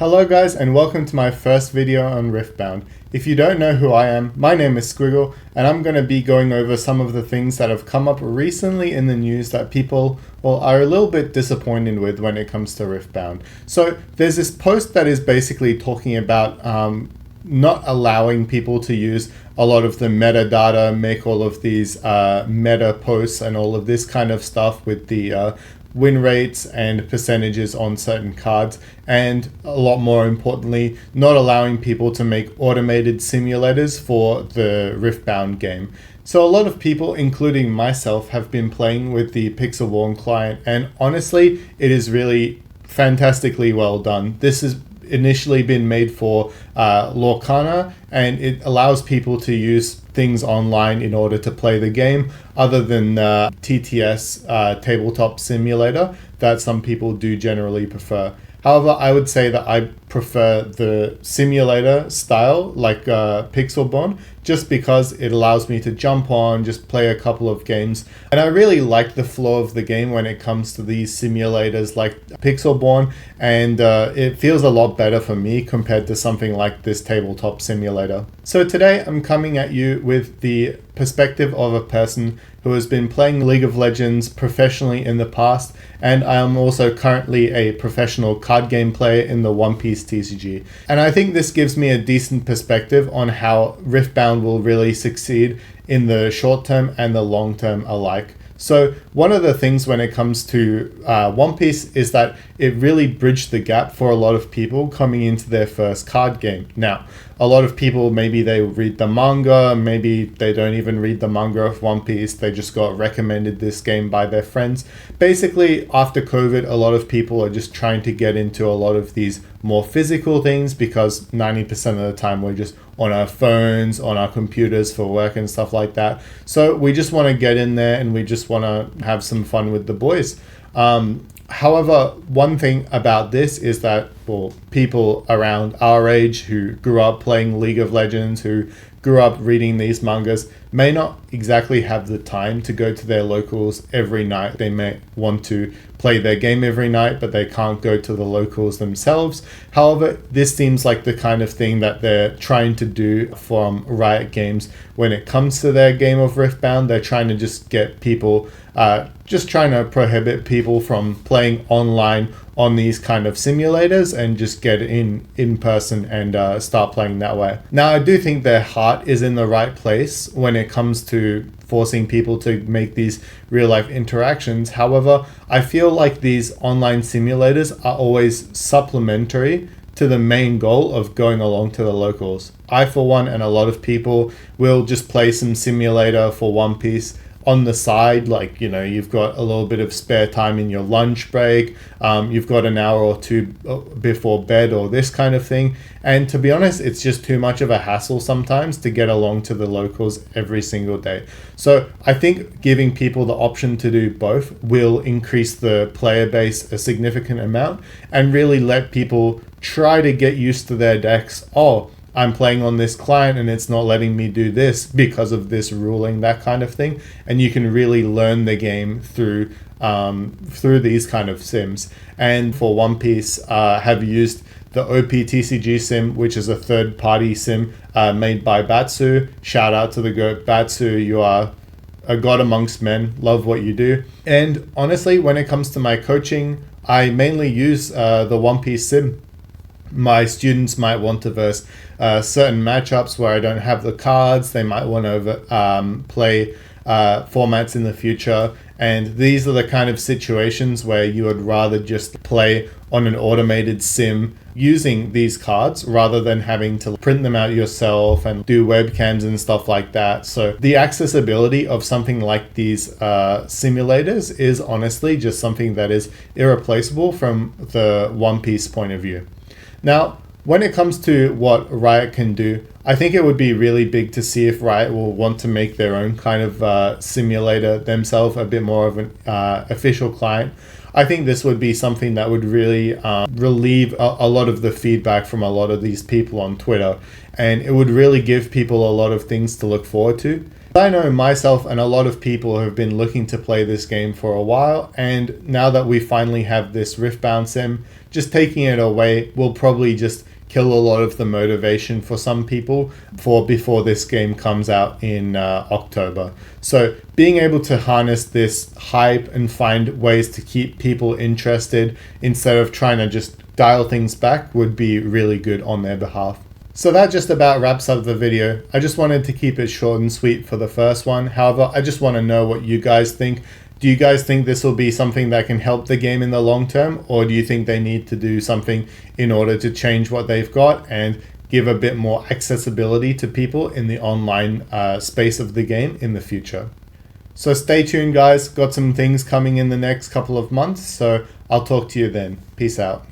Hello guys, and welcome to my first video on Riftbound. If you don't know who I am, my name is Squiggle, and I'm going to be going over some of the things that have come up recently in the news that people, are a little bit disappointed with when it comes to Riftbound. So there's this post that is basically talking about not allowing people to use a lot of the metadata, make all of these meta posts and all of this kind of stuff with the win rates and percentages on certain cards, and a lot more importantly, not allowing people to make automated simulators for the Riftbound game. So a lot of people, including myself, have been playing with the Pixelborn client, and honestly, it is really fantastically well done. This has initially been made for Lorcana, and it allows people to use things online in order to play the game, other than TTS tabletop simulator that some people do generally prefer. However, I would say that I prefer the simulator style, like Pixelborn, just because it allows me to jump on, just play a couple of games. And I really like the flow of the game when it comes to these simulators like Pixelborn, and it feels a lot better for me compared to something like this tabletop simulator. So today I'm coming at you with the perspective of a person who has been playing League of Legends professionally in the past, and I am also currently a professional card game player in the One Piece TCG. And I think this gives me a decent perspective on how Riftbound will really succeed in the short term and the long term alike. So one of the things when it comes to One Piece is that it really bridged the gap for a lot of people coming into their first card game. Now, a lot of people, maybe they read the manga, maybe they don't even read the manga of One Piece, they just got recommended this game by their friends. Basically, after COVID, a lot of people are just trying to get into a lot of these more physical things, because 90% of the time we're just on our phones, on our computers for work and stuff like that. So we just want to get in there and we just want to have some fun with the boys. However, one thing about this is that people around our age who grew up playing League of Legends, who grew up reading these mangas, may not exactly have the time to go to their locals every night. They may want to play their game every night, but they can't go to the locals themselves. However, this seems like the kind of thing that they're trying to do from Riot Games when it comes to their game of Riftbound. They're trying to just get people, just trying to prohibit people from playing online on these kind of simulators and just get in person and start playing that way. Now, I do think their heart is in the right place when it comes to forcing people to make these real life interactions. However, I feel like these online simulators are always supplementary to the main goal of going along to the locals. I, for one, and a lot of people, will just play some simulator for One Piece on the side, like, you've got a little bit of spare time in your lunch break, you've got an hour or two before bed or this kind of thing. And to be honest, it's just too much of a hassle sometimes to get along to the locals every single day. So I think giving people the option to do both will increase the player base a significant amount and really let people try to get used to their decks. I'm playing on this client and it's not letting me do this because of this ruling, that kind of thing. And you can really learn the game through these kind of sims. And for One Piece, have used the OPTCG sim, which is a third-party sim made by Batsu. Shout out to the GOAT Batsu. You are a god amongst men. Love what you do. And honestly, when it comes to my coaching, I mainly use the One Piece sim. My students might want to verse certain matchups where I don't have the cards. They might want to play formats in the future. And these are the kind of situations where you would rather just play on an automated sim using these cards rather than having to print them out yourself and do webcams and stuff like that. So the accessibility of something like these simulators is honestly just something that is irreplaceable from the One Piece point of view. Now, when it comes to what Riot can do, I think it would be really big to see if Riot will want to make their own kind of simulator themselves, a bit more of an official client. I think this would be something that would really relieve a lot of the feedback from a lot of these people on Twitter, and it would really give people a lot of things to look forward to. I know myself and a lot of people have been looking to play this game for a while, and now that we finally have this Riftbound sim, just taking it away will probably just kill a lot of the motivation for some people for before this game comes out in October. So being able to harness this hype and find ways to keep people interested instead of trying to just dial things back would be really good on their behalf. So that just about wraps up the video. I just wanted to keep it short and sweet for the first one. However, I just want to know what you guys think. Do you guys think this will be something that can help the game in the long term, or do you think they need to do something in order to change what they've got and give a bit more accessibility to people in the online space of the game in the future? So stay tuned, guys. Got some things coming in the next couple of months, so I'll talk to you then. Peace out.